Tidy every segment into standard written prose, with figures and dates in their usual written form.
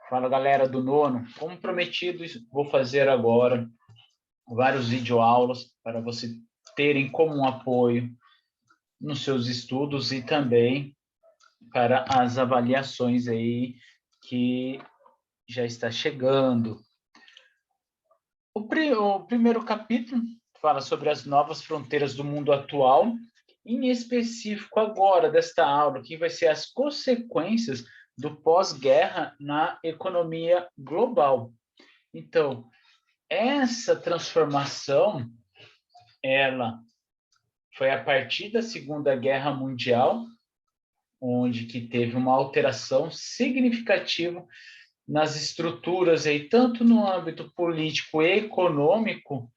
Fala, galera do nono. Como prometido, vou fazer agora vários videoaulas para você terem como um apoio nos seus estudos e também para as avaliações aí que já está chegando. O primeiro capítulo fala sobre as novas fronteiras do mundo atual, em específico agora desta aula, que vai ser as consequências do pós-guerra na economia global. Então, essa transformação, ela foi a partir da Segunda Guerra Mundial, onde que teve uma alteração significativa nas estruturas aí, tanto no âmbito político e econômico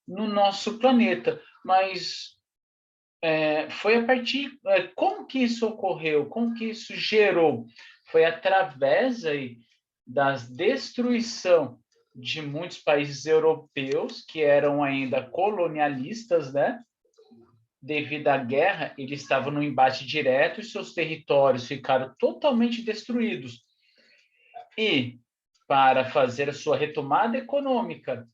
no nosso planeta, mas foi a partir... como que isso ocorreu? Como que isso gerou? Foi através aí da destruição de muitos países europeus que eram ainda colonialistas, né? Devido à guerra, eles estavam no embate direto e seus territórios ficaram totalmente destruídos. E, para fazer a sua retomada econômica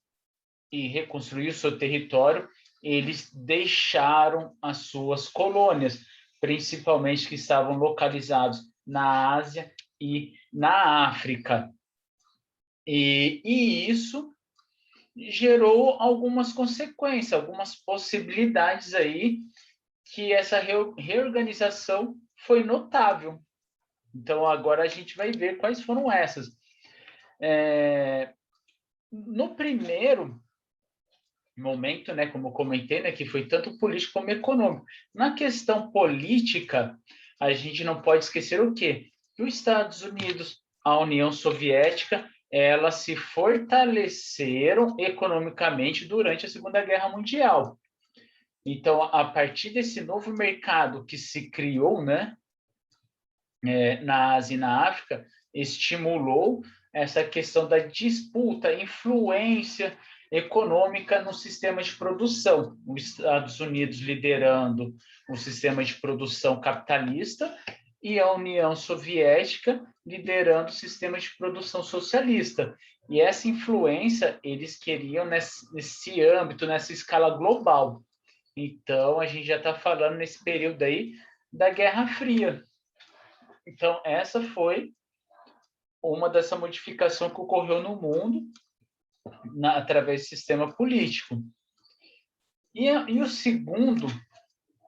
e reconstruir o seu território, eles deixaram as suas colônias, principalmente que estavam localizados na Ásia e na África. E isso gerou algumas consequências, algumas possibilidades aí que essa reorganização foi notável. Então, agora a gente vai ver quais foram essas. No primeiro momento, né, como eu comentei, né, que foi tanto político como econômico. Na questão política, a gente não pode esquecer o quê? Que os Estados Unidos, a União Soviética, elas se fortaleceram economicamente durante a Segunda Guerra Mundial. Então, a partir desse novo mercado que se criou, né, na Ásia e na África, estimulou essa questão da disputa, influência econômica no sistema de produção. Os Estados Unidos liderando o sistema de produção capitalista e a União Soviética liderando o sistema de produção socialista. E essa influência eles queriam nesse âmbito, nessa escala global. Então, a gente já está falando nesse período aí da Guerra Fria. Então, essa foi uma dessa modificação que ocorreu no mundo através do sistema político. E o segundo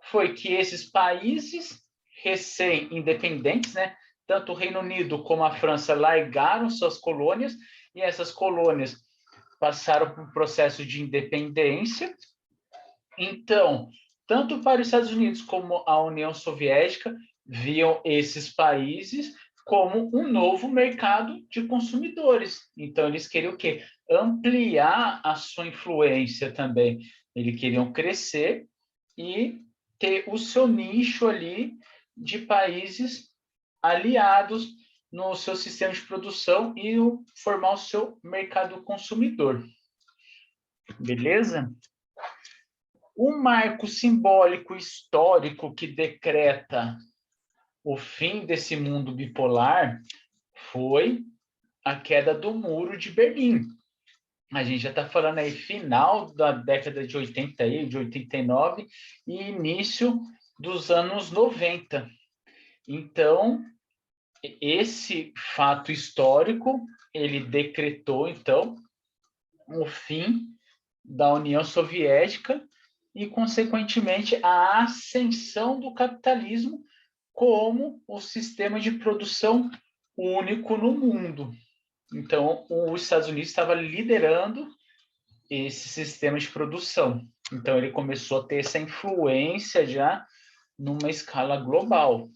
foi que esses países recém-independentes, né, tanto o Reino Unido como a França largaram suas colônias e essas colônias passaram por um processo de independência. Então, tanto para os Estados Unidos como a União Soviética viam esses países como um novo mercado de consumidores. Então, eles queriam o quê? Ampliar a sua influência também. Eles queriam crescer e ter o seu nicho ali de países aliados no seu sistema de produção e formar o seu mercado consumidor. Beleza? O marco simbólico histórico que decreta o fim desse mundo bipolar foi a queda do Muro de Berlim. A gente já está falando aí final da década de 80, aí, de 89, e início dos anos 90. Então, esse fato histórico, ele decretou, então, o fim da União Soviética e, consequentemente, a ascensão do capitalismo como o sistema de produção único no mundo. Então, os Estados Unidos estava liderando esse sistema de produção. Então, ele começou a ter essa influência já numa escala global.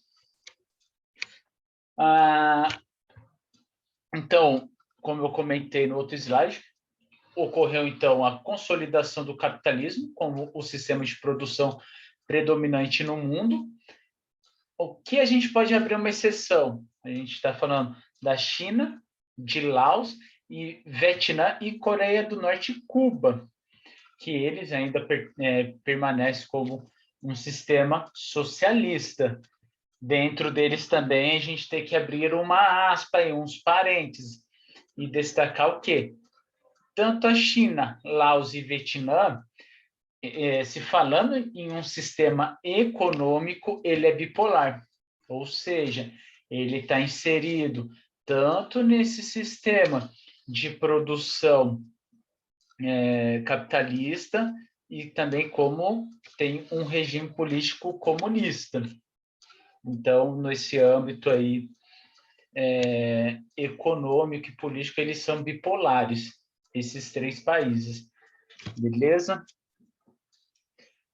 Então, como eu comentei no outro slide, ocorreu, então, a consolidação do capitalismo como o sistema de produção predominante no mundo. O que a gente pode abrir uma exceção? A gente está falando da China, de Laos, e Vietnã e Coreia do Norte e Cuba, que eles ainda permanecem como um sistema socialista. Dentro deles também a gente tem que abrir uma aspa e uns parênteses. e destacar o quê? Tanto a China, Laos e Vietnã, se falando em um sistema econômico, ele é bipolar, ou seja, ele está inserido tanto nesse sistema de produção capitalista e também como tem um regime político comunista. Então, nesse âmbito aí econômico e político, eles são bipolares, esses três países, beleza?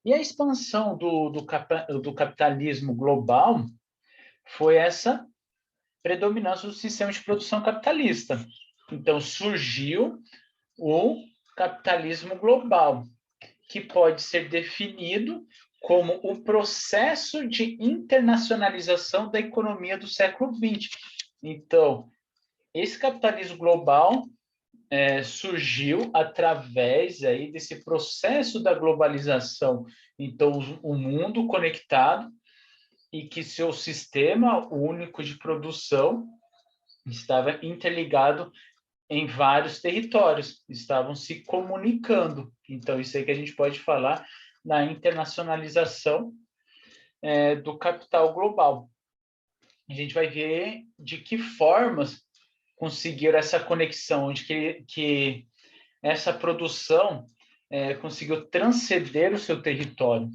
E a expansão do capitalismo global foi essa predominância do sistema de produção capitalista. Então, surgiu o capitalismo global, que pode ser definido como o processo de internacionalização da economia do século XX. Então, esse capitalismo global surgiu através aí desse processo da globalização. Então, o mundo conectado e que seu sistema único de produção estava interligado em vários territórios, estavam se comunicando. Então, isso aí que a gente pode falar na internacionalização do capital global. A gente vai ver de que formas conseguiram essa conexão, onde que essa produção conseguiu transcender o seu território.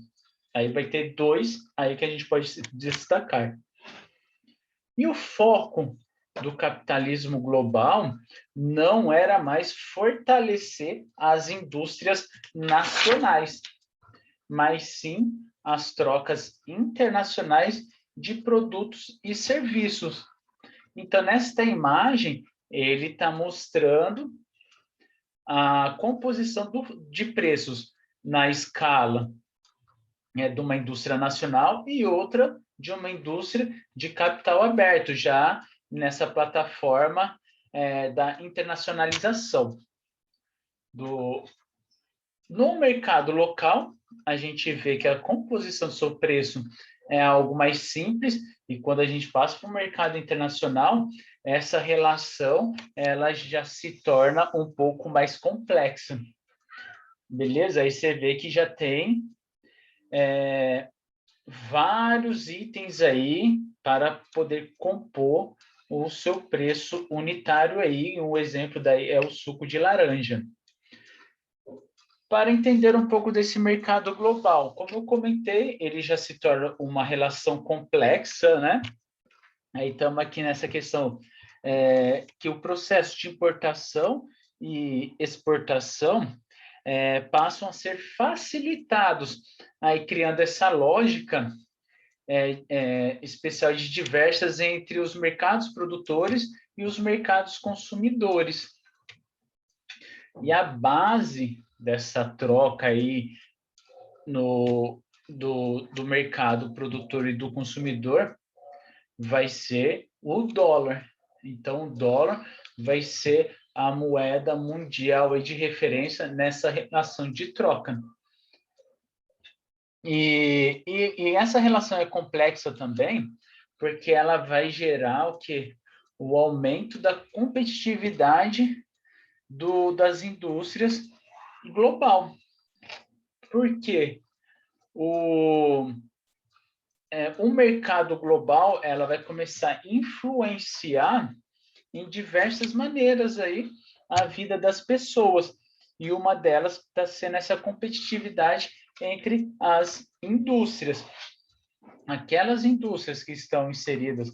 Aí vai ter dois aí que a gente pode destacar. E o foco do capitalismo global não era mais fortalecer as indústrias nacionais, mas sim as trocas internacionais de produtos e serviços. Então, nesta imagem, ele está mostrando a composição de preços na escala de uma indústria nacional e outra de uma indústria de capital aberto, já nessa plataforma da internacionalização. No mercado local, a gente vê que a composição do seu preço é algo mais simples, e quando a gente passa para o mercado internacional, essa relação ela já se torna um pouco mais complexa. Beleza? Aí você vê que já tem vários itens aí para poder compor o seu preço unitário aí. Um exemplo daí é o suco de laranja. Para entender um pouco desse mercado global, como eu comentei, ele já se torna uma relação complexa, né? Aí estamos aqui nessa questão que o processo de importação e exportação passam a ser facilitados, aí criando essa lógica especial de diversas entre os mercados produtores e os mercados consumidores. E a base dessa troca aí do mercado produtor e do consumidor vai ser o dólar. Então, o dólar vai ser a moeda mundial aí de referência nessa relação de troca. E essa relação é complexa também, porque ela vai gerar o quê? O aumento da competitividade das indústrias global. Por quê? O mercado global ela vai começar a influenciar em diversas maneiras aí a vida das pessoas. E uma delas está sendo essa competitividade entre as indústrias. Aquelas indústrias que estão inseridas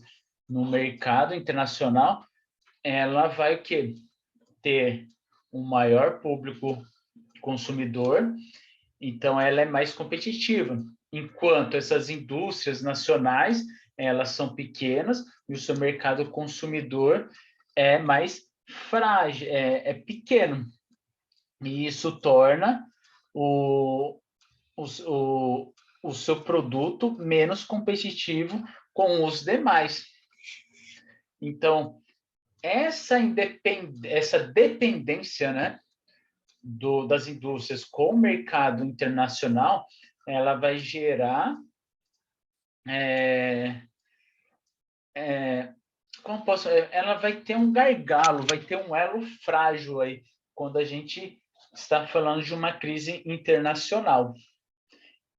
no mercado internacional, ela vai o quê? Ter um maior público consumidor, então ela é mais competitiva. Enquanto essas indústrias nacionais, elas são pequenas e o seu mercado consumidor é mais frágil, é pequeno. E isso torna o seu produto menos competitivo com os demais. Então, essa dependência, né, das indústrias com o mercado internacional, ela vai gerar como posso, ela vai ter um gargalo, vai ter um elo frágil aí, quando a gente está falando de uma crise internacional.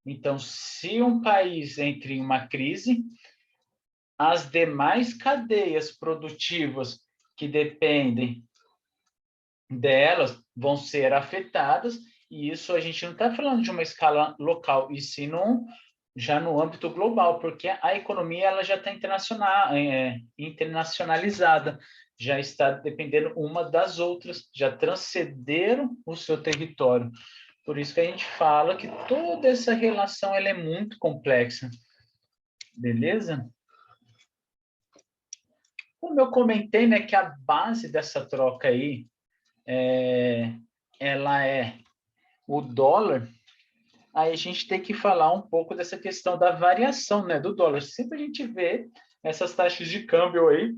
Então, se um país entra em uma crise, as demais cadeias produtivas que dependem delas vão ser afetadas, e isso a gente não está falando de uma escala local, e sim já no âmbito global, porque a economia ela já está internacionalizada, já está dependendo uma das outras, já transcenderam o seu território. Por isso que a gente fala que toda essa relação ela é muito complexa. Beleza? Como eu comentei, né, que a base dessa troca aí ela é o dólar, aí a gente tem que falar um pouco dessa questão da variação, né, do dólar. Sempre a gente vê essas taxas de câmbio aí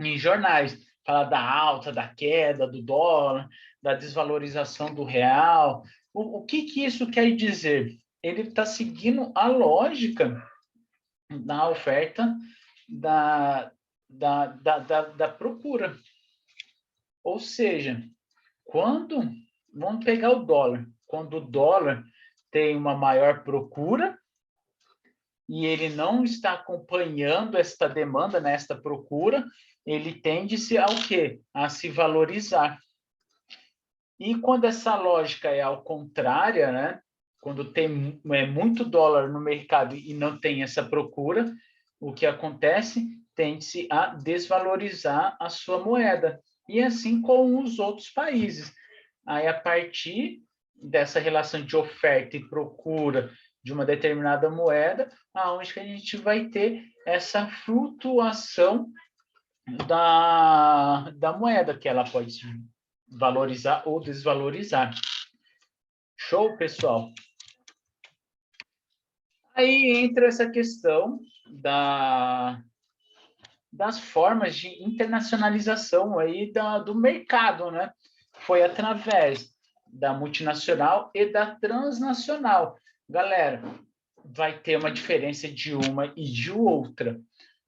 em jornais, fala da alta, da queda do dólar, da desvalorização do real. O que que isso quer dizer? Ele está seguindo a lógica da oferta da procura. Ou seja, vamos pegar o dólar, quando o dólar tem uma maior procura e ele não está acompanhando esta demanda, nesta procura, ele tende-se ao quê? A se valorizar. E quando essa lógica é ao contrário, né? Quando tem muito dólar no mercado e não tem essa procura, o que acontece? Tende-se a desvalorizar a sua moeda. E assim com os outros países. Aí, a partir dessa relação de oferta e procura de uma determinada moeda, aonde que a gente vai ter essa flutuação da moeda, que ela pode se valorizar ou desvalorizar. Show, pessoal? Aí entra essa questão das formas de internacionalização aí do mercado, né? Foi através da multinacional e da transnacional. Galera, vai ter uma diferença de uma e de outra.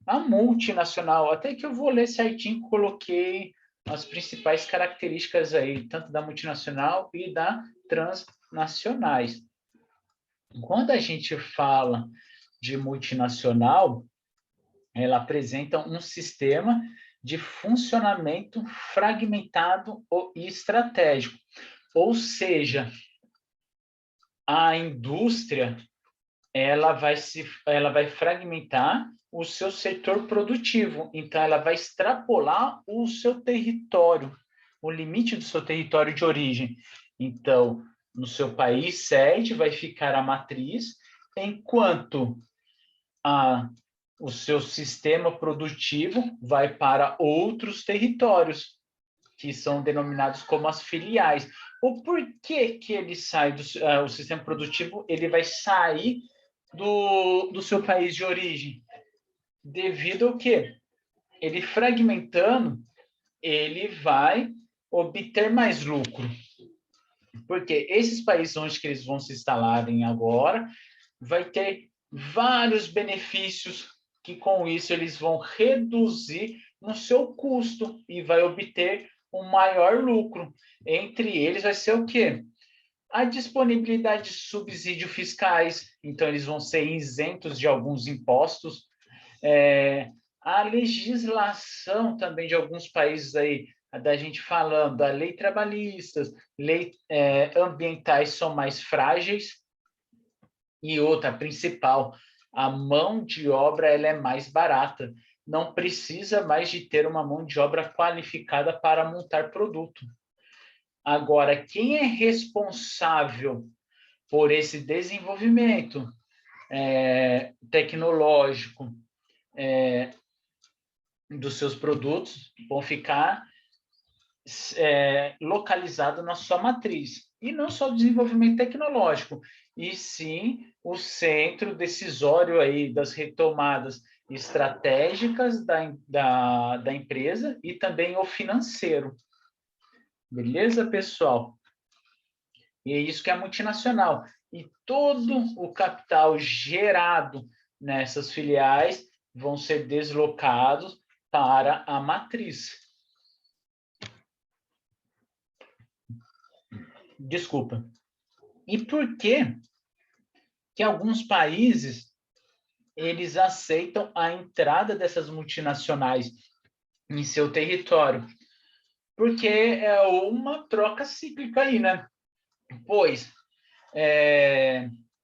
A multinacional, até que eu vou ler certinho, coloquei as principais características aí, tanto da multinacional e da transnacionais. Quando a gente fala de multinacional, ela apresenta um sistema de funcionamento fragmentado e estratégico. Ou seja, a indústria ela vai fragmentar o seu setor produtivo. Então, ela vai extrapolar o seu território, o limite do seu território de origem. Então, no seu país sede vai ficar a matriz, enquanto o seu sistema produtivo vai para outros territórios, que são denominados como as filiais. O porquê que ele sai o sistema produtivo, ele vai sair do seu país de origem? Devido ao quê? Ele fragmentando, ele vai obter mais lucro. Porque esses países onde que eles vão se instalarem agora, vai ter vários benefícios que com isso eles vão reduzir no seu custo e vai obter um maior lucro. Entre eles vai ser o quê? A disponibilidade de subsídios fiscais, então eles vão ser isentos de alguns impostos. A legislação também de alguns países aí, da gente falando, a lei trabalhistas, lei ambientais são mais frágeis, e outra, principal, a mão de obra ela é mais barata. Não precisa mais de ter uma mão de obra qualificada para montar produto. Agora, quem é responsável por esse desenvolvimento tecnológico dos seus produtos vão ficar localizado na sua matriz. E não só o desenvolvimento tecnológico, e sim o centro decisório aí das retomadas estratégicas da empresa e também o financeiro. Beleza, pessoal? E é isso que é multinacional. E todo o capital gerado nessas filiais vão ser deslocados para a matriz. Desculpa. E por que alguns países eles aceitam a entrada dessas multinacionais em seu território? Porque é uma troca cíclica aí, né? Pois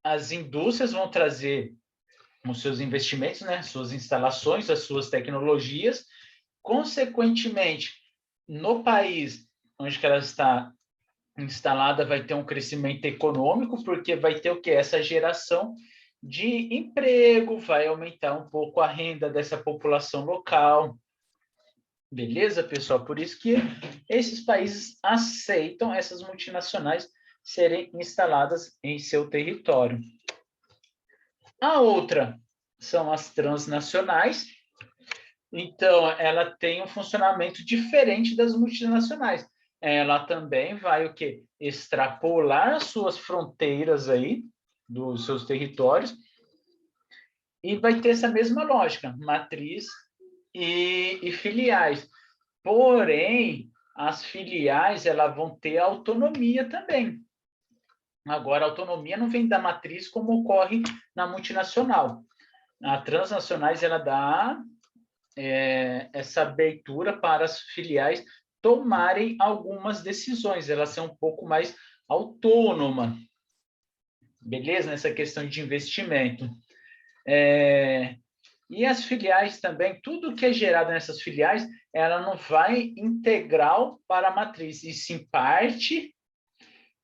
as indústrias vão trazer os seus investimentos, né? Suas instalações, as suas tecnologias. Consequentemente, no país onde que ela está instalada, vai ter um crescimento econômico, porque vai ter o quê? Essa geração de emprego, vai aumentar um pouco a renda dessa população local. Beleza, pessoal? Por isso que esses países aceitam essas multinacionais serem instaladas em seu território. A outra são as transnacionais. Então, ela tem um funcionamento diferente das multinacionais. Ela também vai o quê? Extrapolar as suas fronteiras aí, dos seus territórios, e vai ter essa mesma lógica, matriz e filiais. Porém, as filiais elas vão ter autonomia também. Agora, a autonomia não vem da matriz como ocorre na multinacional. A transnacionais ela dá essa abertura para as filiais tomarem algumas decisões, elas são um pouco mais autônomas, beleza? Nessa questão de investimento. E as filiais também, tudo que é gerado nessas filiais, ela não vai integral para a matriz, e sim parte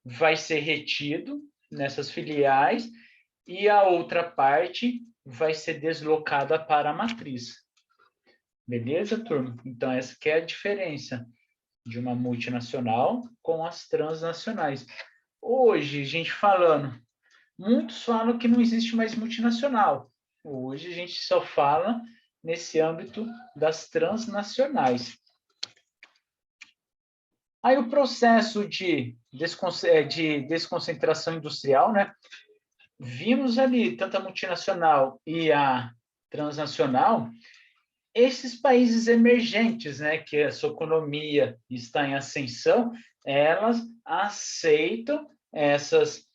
vai ser retido nessas filiais e a outra parte vai ser deslocada para a matriz. Beleza, turma? Então, essa que é a diferença de uma multinacional com as transnacionais. Hoje, gente falando, muitos falam que não existe mais multinacional. Hoje, a gente só fala nesse âmbito das transnacionais. Aí, o processo de desconcentração industrial, né? Vimos ali, tanto a multinacional e a transnacional, esses países emergentes, né, que a sua economia está em ascensão, elas aceitam essas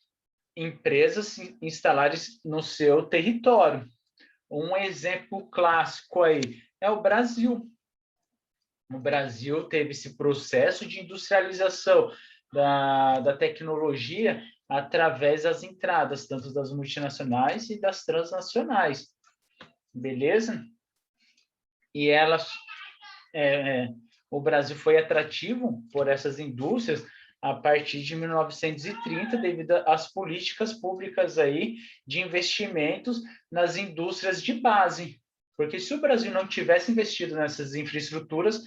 empresas instalarem no seu território. Um exemplo clássico aí é o Brasil. O Brasil teve esse processo de industrialização da tecnologia através das entradas, tanto das multinacionais e das transnacionais. Beleza? E elas, o Brasil foi atrativo por essas indústrias a partir de 1930, devido às políticas públicas aí de investimentos nas indústrias de base. Porque se o Brasil não tivesse investido nessas infraestruturas,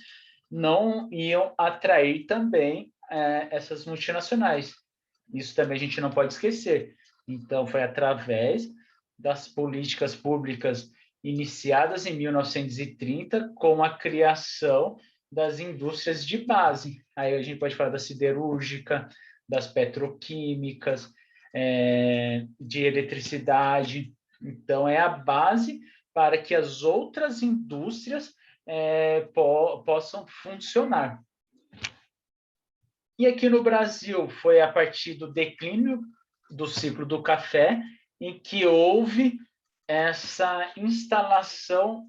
não iam atrair também essas multinacionais. Isso também a gente não pode esquecer. Então, foi através das políticas públicas iniciadas em 1930, com a criação das indústrias de base. Aí a gente pode falar da siderúrgica, das petroquímicas, de eletricidade. Então, é a base para que as outras indústrias possam funcionar. E aqui no Brasil foi a partir do declínio do ciclo do café em que houve essa instalação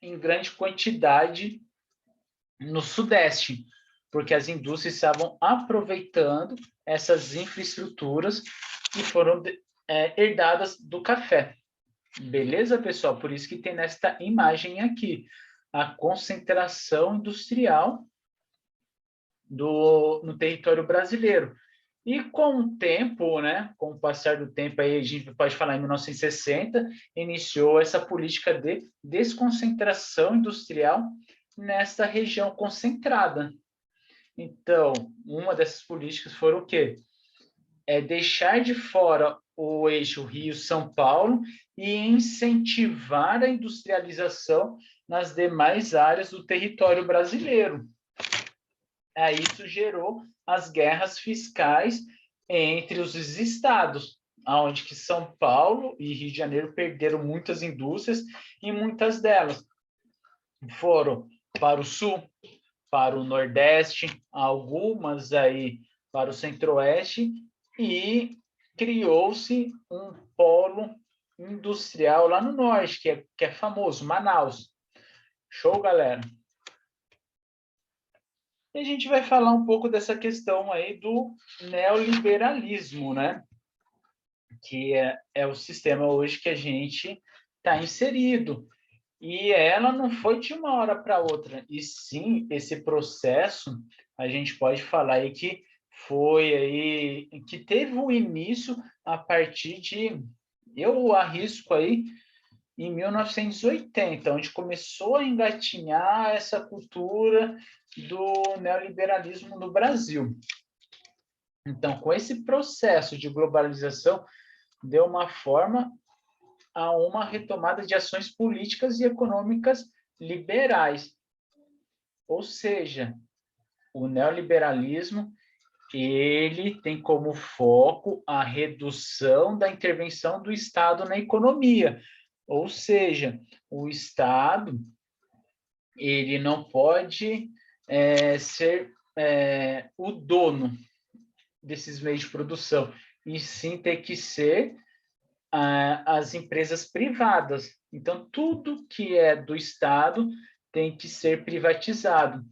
em grande quantidade no Sudeste, porque as indústrias estavam aproveitando essas infraestruturas que foram herdadas do café. Beleza, pessoal? Por isso que tem nesta imagem aqui a concentração industrial no território brasileiro. E com o tempo, né, com o passar do tempo, aí a gente pode falar em 1960, iniciou essa política de desconcentração industrial nessa região concentrada. Então, uma dessas políticas foram o quê? Deixar de fora o eixo Rio-São Paulo e incentivar a industrialização nas demais áreas do território brasileiro. Isso gerou as guerras fiscais entre os estados, onde que São Paulo e Rio de Janeiro perderam muitas indústrias e muitas delas foram para o Sul, para o Nordeste, algumas aí para o Centro-Oeste, e criou-se um polo industrial lá no Norte, que é famoso, Manaus. Show, galera? E a gente vai falar um pouco dessa questão aí do neoliberalismo, né? Que é o sistema hoje que a gente está inserido. E ela não foi de uma hora para outra, e sim, esse processo, a gente pode falar aí que foi aí, que teve o início a partir de, eu arrisco aí, em 1980, onde começou a engatinhar essa cultura do neoliberalismo no Brasil. Então, com esse processo de globalização, deu uma forma a uma retomada de ações políticas e econômicas liberais. Ou seja, o neoliberalismo ele tem como foco a redução da intervenção do Estado na economia. Ou seja, o Estado ele não pode ser o dono desses meios de produção, e sim ter que ser as empresas privadas. Então, tudo que é do Estado tem que ser privatizado.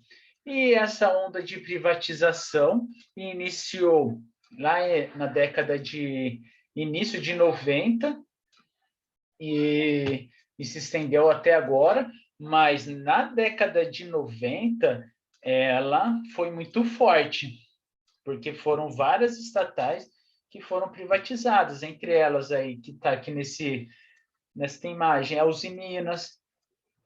E essa onda de privatização iniciou lá na década de início de 90 e se estendeu até agora, mas na década de 90 ela foi muito forte, porque foram várias estatais que foram privatizadas, entre elas aí, que está aqui nessa imagem, a Usiminas,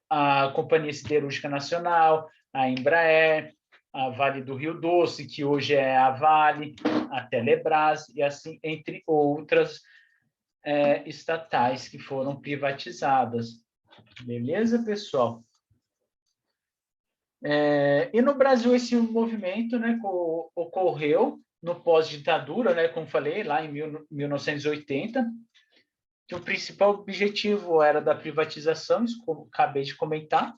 a Companhia Siderúrgica Nacional, a Embraer, a Vale do Rio Doce, que hoje é a Vale, a Telebrás, e assim, entre outras estatais que foram privatizadas. Beleza, pessoal? E no Brasil esse movimento, né, ocorreu no pós-ditadura, né, como falei, lá em 1980, que o principal objetivo era da privatização, isso como acabei de comentar,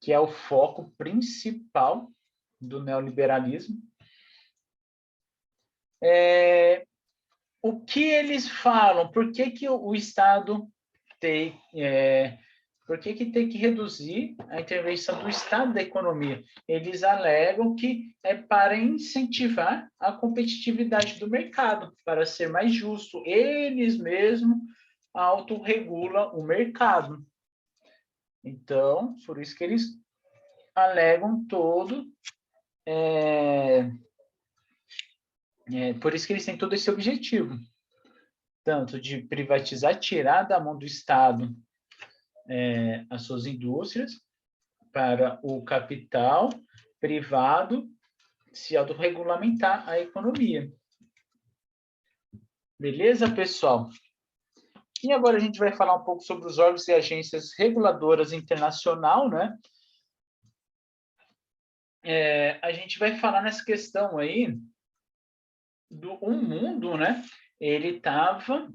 que é o foco principal do neoliberalismo. O que eles falam? Por que o Estado tem... por que tem que reduzir a intervenção do Estado da economia? Eles alegam que é para incentivar a competitividade do mercado, para ser mais justo. Eles mesmos autorregulam o mercado. Então, por isso que eles alegam por isso que eles têm todo esse objetivo, tanto de privatizar, tirar da mão do Estado as suas indústrias, para o capital privado se autorregulamentar a economia. Beleza, pessoal? E agora a gente vai falar um pouco sobre os órgãos e agências reguladoras internacional, né? A gente vai falar nessa questão aí do mundo, né? Ele estava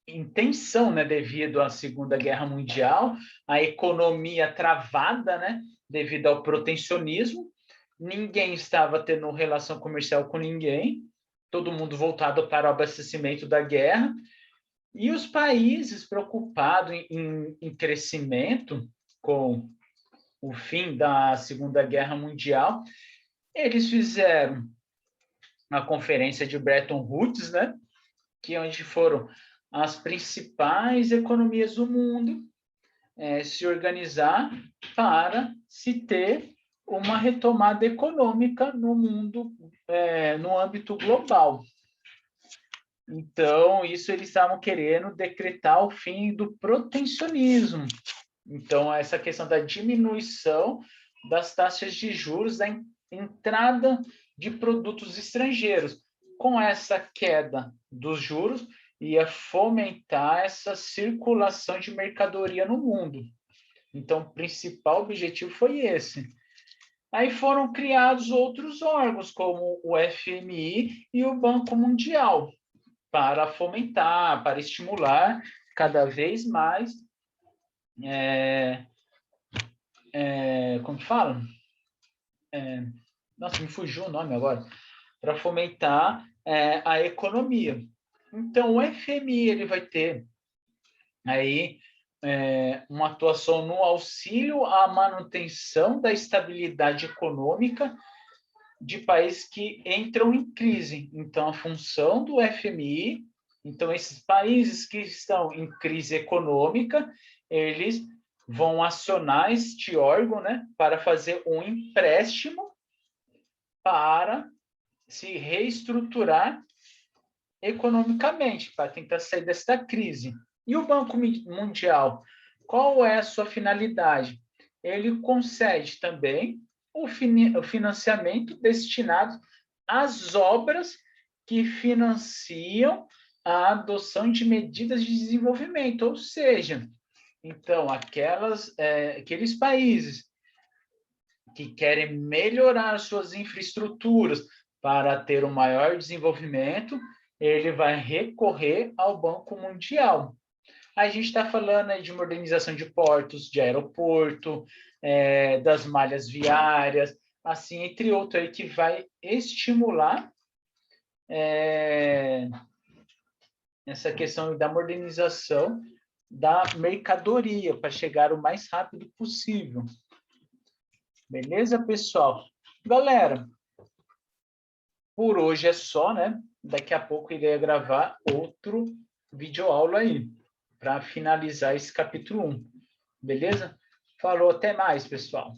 em tensão, né? Devido à Segunda Guerra Mundial, a economia travada, né? Devido ao protecionismo, ninguém estava tendo relação comercial com ninguém, todo mundo voltado para o abastecimento da guerra, e os países preocupados em crescimento com o fim da Segunda Guerra Mundial, eles fizeram a conferência de Bretton Woods, né, que é onde foram as principais economias do mundo se organizar para se ter uma retomada econômica no mundo, no âmbito global. Então, isso eles estavam querendo decretar o fim do protecionismo. Então, essa questão da diminuição das taxas de juros, da entrada de produtos estrangeiros. Com essa queda dos juros, ia fomentar essa circulação de mercadoria no mundo. Então, o principal objetivo foi esse. Aí foram criados outros órgãos, como o FMI e o Banco Mundial, para fomentar, para estimular cada vez mais como que fala? Nossa, me fugiu o nome agora. Para fomentar a economia. Então, o FMI ele vai ter aí uma atuação no auxílio à manutenção da estabilidade econômica de países que entram em crise. Então, a função do FMI, então, esses países que estão em crise econômica, eles vão acionar este órgão, né, para fazer um empréstimo para se reestruturar economicamente, para tentar sair dessa crise. E o Banco Mundial, qual é a sua finalidade? Ele concede também o financiamento destinado às obras que financiam a adoção de medidas de desenvolvimento, ou seja, então, aqueles países que querem melhorar suas infraestruturas para ter um maior desenvolvimento, ele vai recorrer ao Banco Mundial. A gente está falando aí de modernização de portos, de aeroporto, das malhas viárias, assim, entre outros, aí, que vai estimular essa questão da modernização da mercadoria para chegar o mais rápido possível. Beleza, pessoal? Galera, por hoje é só, né? Daqui a pouco eu irei gravar outro videoaula aí, para finalizar esse capítulo 1. Beleza? Falou, até mais, pessoal.